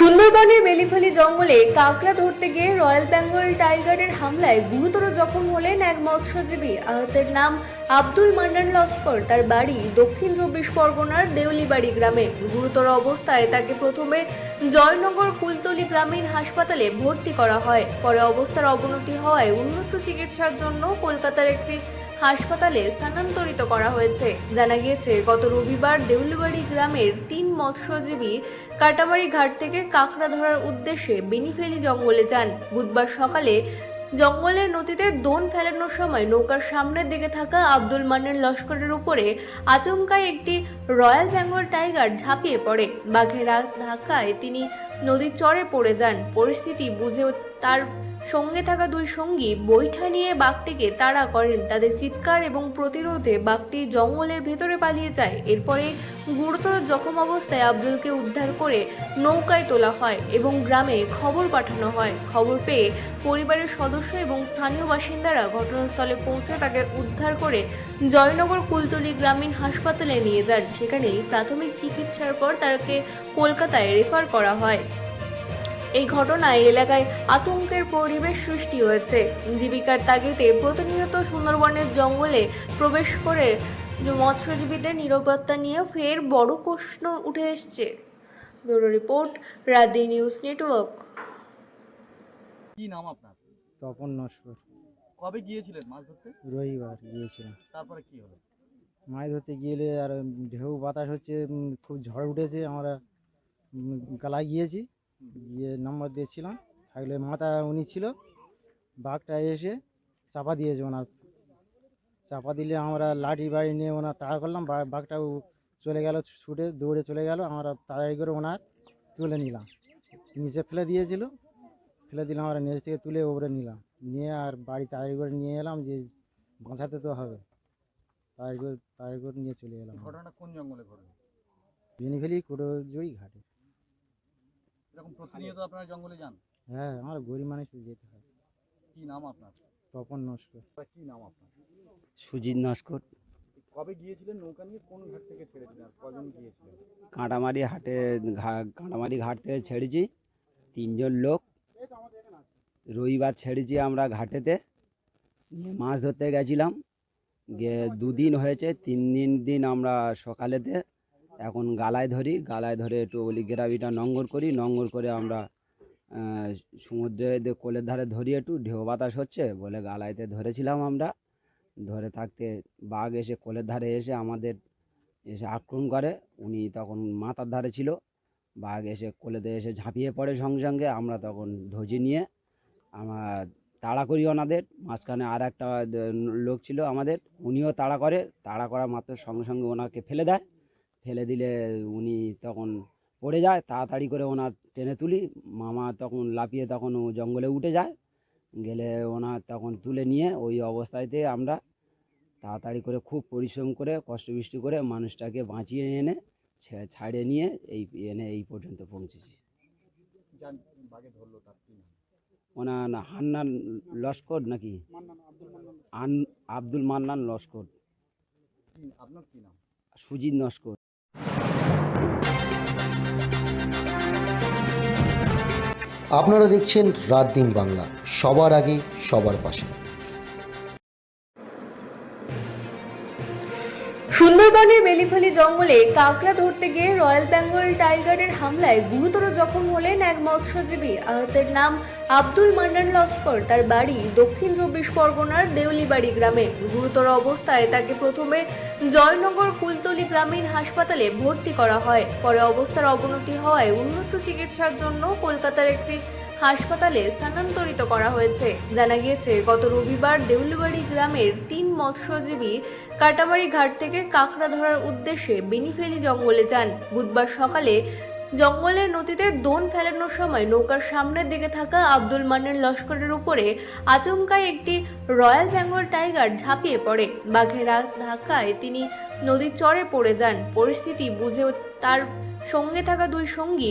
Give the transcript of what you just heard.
সুন্দরবনের বেলিফালি জঙ্গলে কাঁকড়া ধরতে গিয়ে রয়্যাল বেঙ্গল টাইগারের হামলায় গুরুতর জখম হলেন এক মৎস্যজীবী। আহতের নাম আব্দুল মান্নান লস্কর। তার বাড়ি দক্ষিণ 24 পরগনার দেউলিবাড়ি গ্রামে। গুরুতর অবস্থায় তাকে প্রথমে জয়নগর কুলতলি গ্রামীণ হাসপাতালে ভর্তি করা হয়। পরে অবস্থার অবনতি হওয়ায় উন্নত চিকিৎসার জন্য কলকাতার একটি হাসপাতালে স্থানান্তরিত করা হয়েছে। জানা গিয়েছে, গত রবিবার দেউলিবাড়ি গ্রামের 3 মৎস্যজীবী কাটামারি ঘাট থেকে কাঁকড়া ধরার উদ্দেশ্যে বেনিফেলি জঙ্গলে যান। বুধবার সকালে জঙ্গলের নদীতে দোন ফেলানোর সময় নৌকার সামনের দিকে থাকা আব্দুল মান্নান লস্করের উপরে আচমকায় একটি রয়্যাল বেঙ্গল টাইগার ঝাঁপিয়ে পড়ে। বাঘের ধাক্কায় তিনি নদীর চরে পড়ে যান। পরিস্থিতি বুঝে তার সঙ্গে থাকা 2 সঙ্গী বৈঠা নিয়ে বাঘটিকে তাড়া করেন। তাদের চিৎকার এবং প্রতিরোধে বাঘটি জঙ্গলের ভেতরে পালিয়ে যায়। এরপরে গুরুতর জখম অবস্থায় আব্দুলকে উদ্ধার করে নৌকায় তোলা হয় এবং গ্রামে খবর পাঠানো হয়। খবর পেয়ে পরিবারের সদস্য এবং স্থানীয় বাসিন্দারা ঘটনাস্থলে পৌঁছে তাকে উদ্ধার করে জয়নগর কুলতলি গ্রামীণ হাসপাতালে নিয়ে যান। সেখানেই প্রাথমিক চিকিৎসার পর তাকে কলকাতায় রেফার করা হয়। এই ঘটনায় এলাকায় আতঙ্কের পরিবেশ সৃষ্টি হয়েছে। জীবিকার তাগিদে প্রতিনিয়ত সুন্দরবনের জঙ্গলে প্রবেশ করে মৎস্যজীবীদের নিরাপত্তা নিয়ে ফের বড় প্রশ্ন উঠে এসছে। ব্যুরো রিপোর্ট, রাত-দিন নিউজ নেটওয়ার্ক। কি নাম আপনার? তপন নস্কর। কবে গিয়েছিলেন মাছ ধরতে? রবিবার গিয়েছিলাম। তারপরে কি হলো? মাছ ধরতে গেলে আর ঢেউ বাতাস হচ্ছে, খুব ঝড় উঠেছে। আমরা গালায় গিয়েছি, গিয়ে নম্বর দিয়েছিলাম। থাকলে মাথা উনি ছিল, বাঘটা এসে চাপা দিয়েছে। ওনার চাপা দিলে আমরা লাঠি বাড়ি নিয়ে ওনার তাড়া করলাম। বাঘটাও চলে গেল, ছুটে দৌড়ে চলে গেল। আমরা তাড়াতাড়ি করে ওনার তুলে নিলাম। নিচে ফেলে দিয়েছিল, ফেলে দিলাম। আমরা নিচ থেকে তুলে ওপরে নিলাম, নিয়ে আর বাড়ি তাড়াতাড়ি করে নিয়ে এলাম যে বাঁচাতে তো হবে। তাড়াতাড়ি করে নিয়ে চলে এলাম। ঘটনাটা কোন জঙ্গলে ঘটলো? বেনিফেলি কোটোজড়ি ঘাটে। এরকম প্রতিনিয়ত আপনারা জঙ্গলে যান? হ্যাঁ, আমার গরিব মানুষ যেতে হয়। কি নাম আপনার? তপন নস্কর। কি নাম আপনার? সুজিত নস্কর। কবে গিয়েছিলেন নৌকা নিয়ে? কোন ঘাট থেকে ছেড়েছিলেন? আর কজন গিয়েছিলেন? কাঁটামারি ঘাট থেকে ছেড়েছি 3 জন লোক। রবিবার ছেড়েছি আমরা ঘাটেতে, নিয়ে মাছ ধরতে গেছিলাম। গিয়ে 2 দিন হয়েছে, 3 দিন আমরা সকালেতে এখন গালায় ধরে একটু ওলি গ্রাবিটা নঙ্গর করে আমরা সমুদ্রে কোলের ধারে ধরি। একটু ঢেউ বাতাস হচ্ছে বলে গালাইতে ধরেছিলাম আমরা। ধরে থাকতে বাঘ এসে কোলের ধারে এসে আমাদের আক্রমণ করে। উনি তখন মাথার ধারে ছিল। বাঘ এসে কোলেতে এসে ঝাঁপিয়ে পড়ে সঙ্গে সঙ্গে। আমরা তখন ধজি নিয়ে আমরা তাড়া করি ওনাদের। মাঝখানে আর একটা লোক ছিল আমাদের, উনিও তাড়া করা মাত্র সঙ্গে সঙ্গে ওনাকে ফেলে দেয়। ফেলে দিলে উনি তখন পড়ে যায়। তাড়াতাড়ি করে ওনার টেনে তুলি। মামা তখন লাফিয়ে তখন ও জঙ্গলে উঠে যায়। গেলে ওনার তখন তুলে নিয়ে ওই অবস্থাতে আমরা তাড়াতাড়ি করে খুব পরিশ্রম করে কষ্ট বৃষ্টি করে মানুষটাকে বাঁচিয়ে এনে ছাড়িয়ে নিয়ে এই পর্যন্ত পৌঁছেছি। বাঘে ধরলো তার কি নাম? ওনার হান্নান লস্কর নাকি আব্দুল মান্নান লস্কর। আপনার কি নাম? সুজিত নস্কর। আপনারা দেখছেন রাত-দিন বাংলা, সবার আগে সবার পাশে। সুন্দরবনের বেলিফালি জঙ্গলে কাঁকড়া ধরতে গিয়ে রয়্যাল বেঙ্গল টাইগারের হামলায় গুরুতর জখম হলেন এক মৎস্যজীবী। আহতের নাম আব্দুল মান্নান লস্কর। তার বাড়ি দক্ষিণ 24 পরগনার দেউলিবাড়ি গ্রামে। গুরুতর অবস্থায় তাকে প্রথমে জয়নগর কুলতলি গ্রামীণ হাসপাতালে ভর্তি করা হয়। পরে অবস্থার অবনতি হওয়ায় উন্নত চিকিৎসার জন্য কলকাতার একটি হাসপাতালে স্থানান্তরিত করা হয়েছে। জানা গিয়েছে, গত রবিবার দেউলিবাড়ি গ্রামের 3 মৎস্যজীবী কাটামারি ঘাট থেকে কাঁকড়া ধরার উদ্দেশ্যে বেনিফেলি জঙ্গলে যান। বুধবার সকালে জঙ্গলের নদীতে দোন ফেলানোর সময় নৌকার সামনের দিকে থাকা আব্দুল মান্নান লস্করের উপরে আচমকায় একটি রয়্যাল বেঙ্গল টাইগার ঝাঁপিয়ে পড়ে। বাঘের ধাক্কায় তিনি নদীর চরে পড়ে যান। পরিস্থিতি বুঝে তার সঙ্গে থাকা 2 সঙ্গী